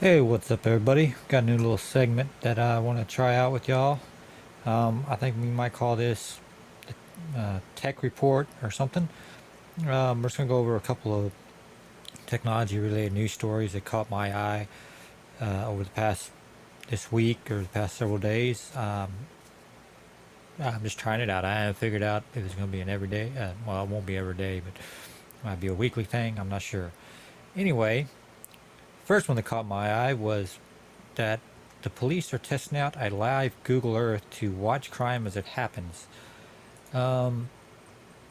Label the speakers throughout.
Speaker 1: Hey, what's up, everybody? Got a new little segment that I want to try out with y'all. I think we might call this Tech Report or something. We're just going to go over a couple of technology related news stories that caught my eye over the past this week or the past several days. I'm just trying it out. I haven't figured out if it's going to be an everyday. Well, it won't be every day, but it might be a weekly thing. I'm not sure. Anyway, first one that caught my eye was that the police are testing out a live Google Earth to watch crime as it happens. I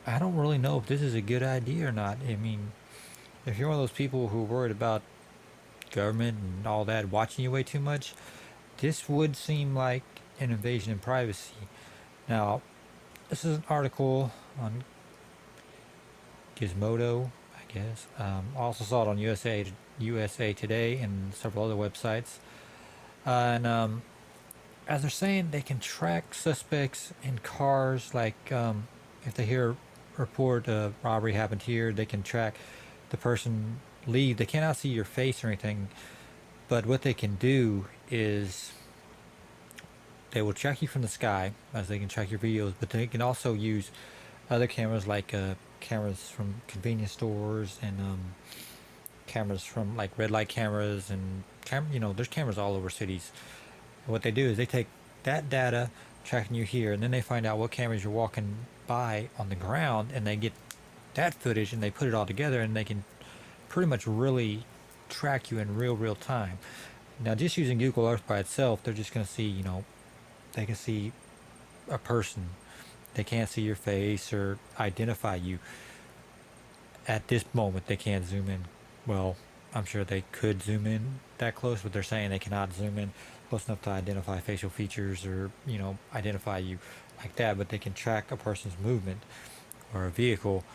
Speaker 1: don't really know if this is a good idea or not. I mean, if you're one of those people who are worried about government and all that watching you way too much, this would seem like an invasion of privacy. Now, this is an article on Gizmodo, I guess. I also saw it on USA Today and several other websites. And as they're saying, they can track suspects in cars. Like if they hear a report of robbery happened here, they can track the person leave. They cannot see your face or anything, but what they can do is they will track you from the sky, as they can track your videos. But they can also use other cameras, like cameras from convenience stores and cameras from like red light cameras and there's cameras all over cities. What they do is they take that data tracking you here, and then they find out what cameras you're walking by on the ground, and they get that footage and they put it all together, and they can pretty much really track you in real time. Now, just using Google Earth by itself, they're just going to see, they can see a person. They can't see your face or identify you. At this moment, they can't zoom in. Well, I'm sure they could zoom in that close, but they're saying they cannot zoom in close enough to identify facial features or, identify you like that. But they can track a person's movement or a vehicle.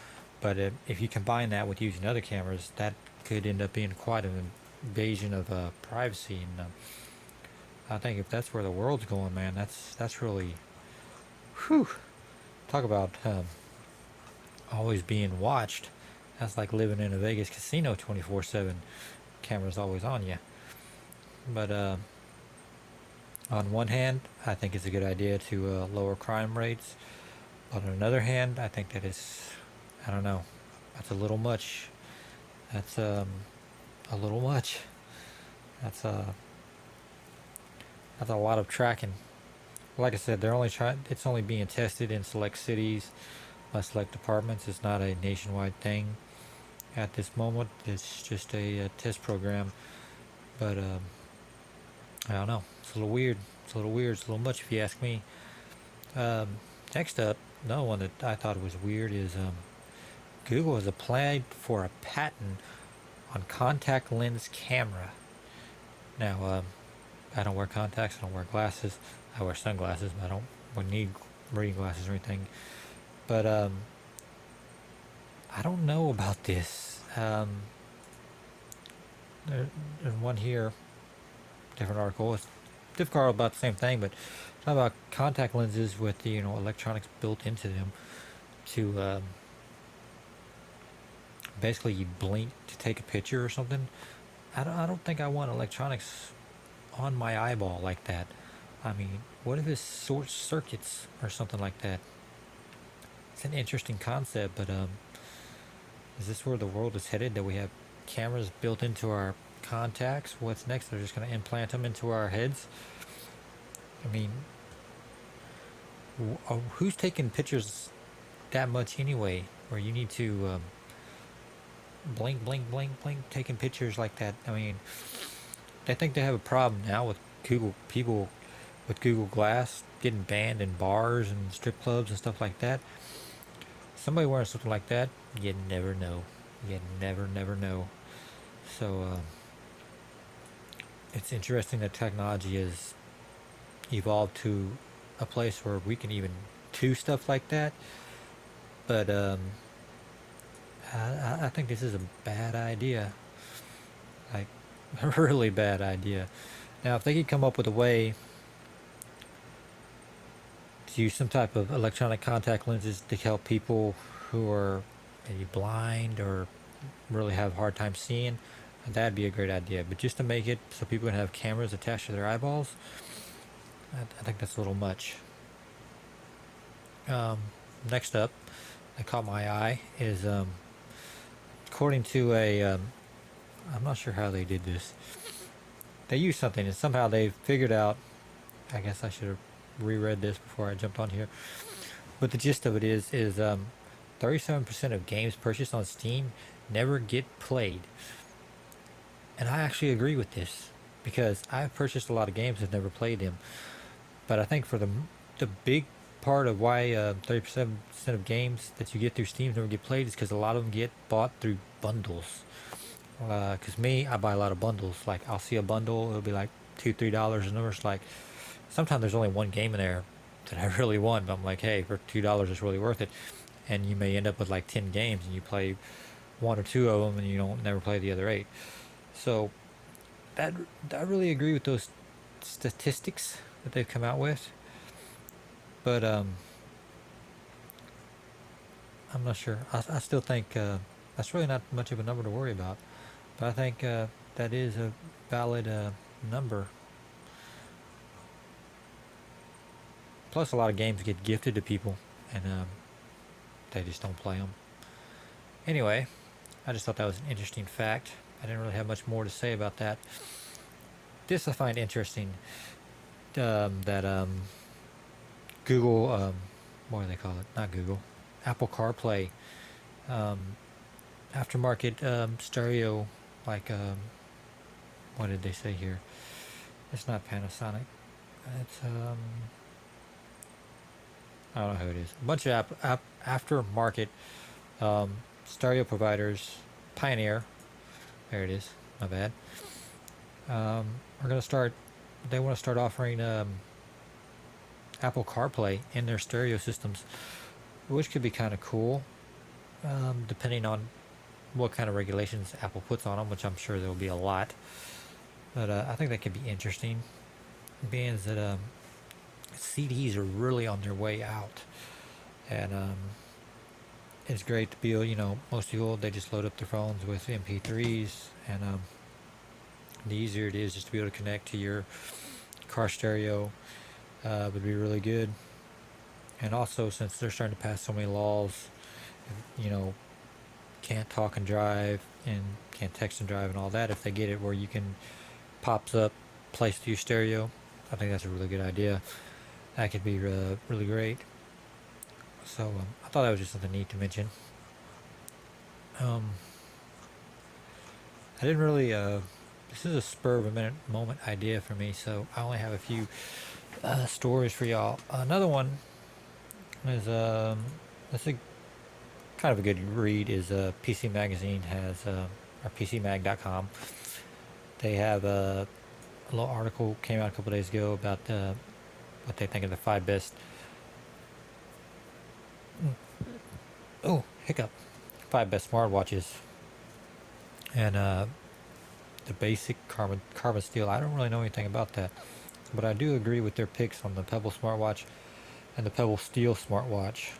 Speaker 1: But if you combine that with using other cameras, that could end up being quite an invasion of privacy. And I think if that's where the world's going, man, that's really, whew, talk about always being watched. That's like living in a Vegas casino 24/7. Cameras always on you. But on one hand, I think it's a good idea to lower crime rates. But on another hand, I think that is, I don't know, that's a little much. That's a little much. That's that's a lot of tracking. Like I said, they're only trying. It's only being tested in select cities, select departments. It's not a nationwide thing at this moment. It's just a test program. But I don't know. It's a little weird. It's a little weird. It's a little much if you ask me. Um, Next up, another one that I thought was weird is Google has applied for a patent on contact lens camera. Now, I don't wear contacts. I don't wear glasses. I wear sunglasses, but I don't need reading glasses or anything. But I don't know about this. There's one here, different article. It's difficult about the same thing, but it's about contact lenses with the electronics built into them to basically you blink to take a picture or something. I don't think I want electronics on my eyeball like that. I mean, what if it short circuits or something like that? It's an interesting concept, but is this where the world is headed? That we have cameras built into our contacts? What's next? They're just going to implant them into our heads? I mean, who's taking pictures that much anyway? Where you need to blink, blink, blink, blink, taking pictures like that. I mean, I think they have a problem now with Google people with Google Glass getting banned in bars and strip clubs and stuff like that. Somebody wearing something like that, you never know. You never know. So it's interesting that technology has evolved to a place where we can even do stuff like that. But I think this is a bad idea. Like, a really bad idea. Now, if they could come up with a way to use some type of electronic contact lenses to help people who are maybe blind or really have a hard time seeing, that'd be a great idea. But just to make it so people can have cameras attached to their eyeballs, I think that's a little much. Next up, that caught my eye is according to I'm not sure how they did this. They used something and somehow they figured out. I guess I should have reread this before I jumped on here. But the gist of it is 37% of games purchased on Steam never get played. And I actually agree with this because I've purchased a lot of games and never played them. But I think for the big part of why 37% of games that you get through Steam never get played is because a lot of them get bought through bundles. Because me, I buy a lot of bundles. Like I'll see a bundle, it'll be like $2-3, and it's like sometimes there's only one game in there that I really want. But I'm like, hey, for $2, it's really worth it. And you may end up with like 10 games, and you play one or two of them, and you don't never play the other 8. So that I really agree with those statistics that they've come out with. But I'm not sure. I still think that's really not much of a number to worry about. But I think that is a valid number. Plus, a lot of games get gifted to people, and they just don't play them. Anyway, I just thought that was an interesting fact. I didn't really have much more to say about that. This I find interesting. That Google, what do they call it? Not Google. Apple CarPlay, aftermarket stereo, like what did they say here? It's not Panasonic. It's I don't know who it is. A bunch of aftermarket stereo providers. Pioneer. There it is. My bad. Are gonna start. They want to start offering Apple CarPlay in their stereo systems, which could be kind of cool, depending on what kind of regulations Apple puts on them, which I'm sure there will be a lot. But I think that could be interesting, being that CDs are really on their way out, and it's great to be able, most people, they just load up their phones with MP3s, and the easier it is just to be able to connect to your car stereo would be really good. And also, since they're starting to pass so many laws, can't talk and drive and can't text and drive and all that, if they get it where you can pops up, place to your stereo, I think that's a really good idea. That could be really great. So I thought that was just something neat to mention. I didn't really. This is a spur of a moment idea for me, so I only have a few stories for y'all. Another one is this is kind of a good read. Is PC Magazine has or PCMag.com. They have a little article came out a couple days ago about what they think are the 5 best. Oh, hiccup! 5 best smartwatches, and the basic carbon steel. I don't really know anything about that, but I do agree with their picks on the Pebble smartwatch and the Pebble Steel smartwatch.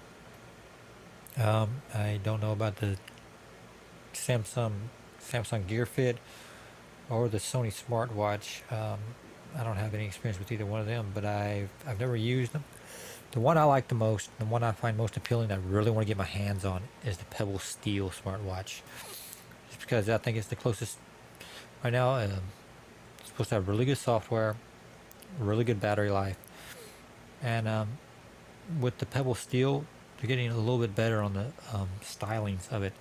Speaker 1: I don't know about the Samsung Gear Fit or the Sony smartwatch. I don't have any experience with either one of them, but I've never used them. The one I like the most, the one I find most appealing, that I really want to get my hands on, is the Pebble Steel smartwatch. Just because I think it's the closest right now. It's supposed to have really good software, really good battery life, and with the Pebble Steel, they're getting a little bit better on the stylings of it.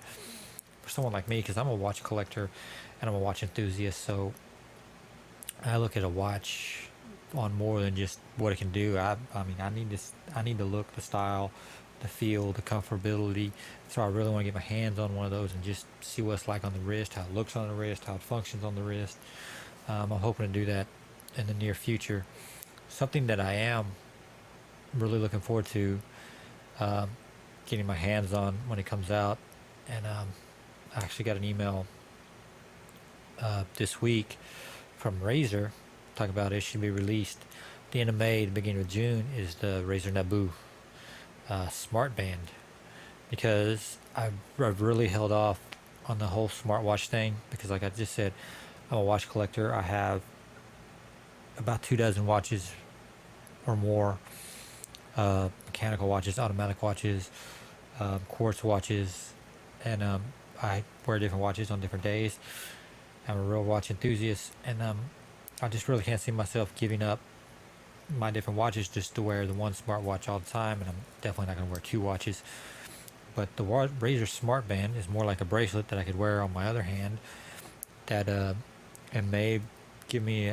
Speaker 1: For someone like me, because I'm a watch collector and I'm a watch enthusiast, so I look at a watch on more than just what it can do. I mean, I need the look, the style, the feel, the comfortability. So I really want to get my hands on one of those and just see what it's like on the wrist, how it looks on the wrist, how it functions on the wrist. I'm hoping to do that in the near future. Something that I am really looking forward to getting my hands on when it comes out. And I actually got an email this week from Razer talking about it should be released at the end of May, the beginning of June, is the Razer Naboo Smart Band, because I've really held off on the whole smartwatch thing, because like I just said, I'm a watch collector. I have about 2 dozen watches or more, mechanical watches, automatic watches, quartz watches, and I wear different watches on different days. I'm a real watch enthusiast, and I just really can't see myself giving up my different watches just to wear the one smartwatch all the time, and I'm definitely not going to wear two watches. But the Razer Smart Band is more like a bracelet that I could wear on my other hand, that it may give me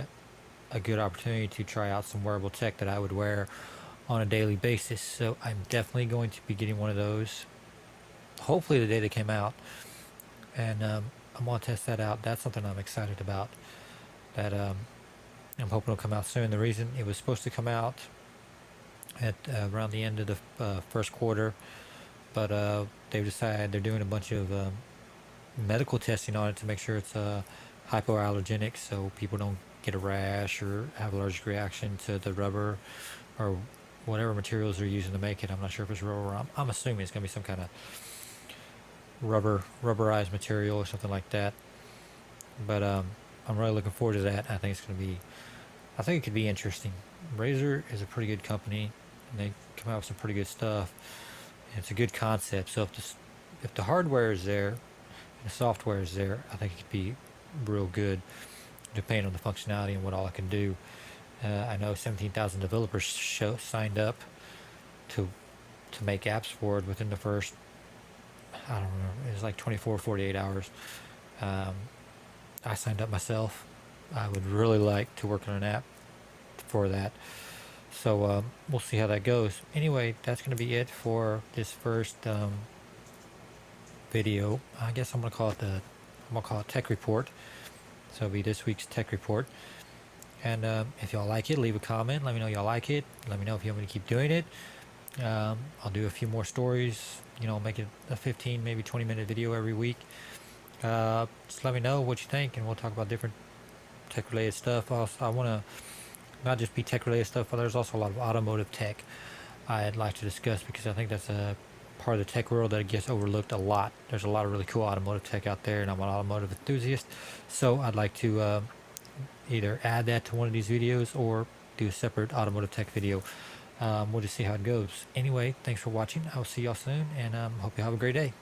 Speaker 1: a good opportunity to try out some wearable tech that I would wear on a daily basis. So I'm definitely going to be getting one of those, hopefully the day they came out, and I'm going to test that out. That's something I'm excited about, that I'm hoping it'll come out soon. The reason it was supposed to come out at around the end of the first quarter, but they've decided they're doing a bunch of medical testing on it to make sure it's hypoallergenic, so people don't get a rash or have allergic reaction to the rubber or whatever materials they're using to make it. I'm not sure if it's rubber. I'm assuming it's going to be some kind of rubberized material or something like that. But I'm really looking forward to that. I think it could be interesting. Razer is a pretty good company, and they come out with some pretty good stuff. And it's a good concept. So if the hardware is there and the software is there, I think it could be real good, depending on the functionality and what all it can do. I know 17,000 developers signed up to make apps for it within the first, I don't know, it was like 24, 48 hours. I signed up myself. I would really like to work on an app for that. So we'll see how that goes. Anyway, that's going to be it for this first video. I guess I'm going to call it Tech Report. So it'll be this week's Tech Report. And if y'all like it, leave a comment. Let me know y'all like it. Let me know if you want me to keep doing it. I'll do a few more stories. Make it a 15, maybe 20-minute video every week. Just let me know what you think, and we'll talk about different tech-related stuff. Also, I want to not just be tech-related stuff, but there's also a lot of automotive tech I'd like to discuss, because I think that's a part of the tech world that gets overlooked a lot. There's a lot of really cool automotive tech out there, and I'm an automotive enthusiast, so I'd like to either add that to one of these videos or do a separate automotive tech video. We'll just see how it goes. Anyway, thanks for watching. I'll see y'all soon, and hope you have a great day.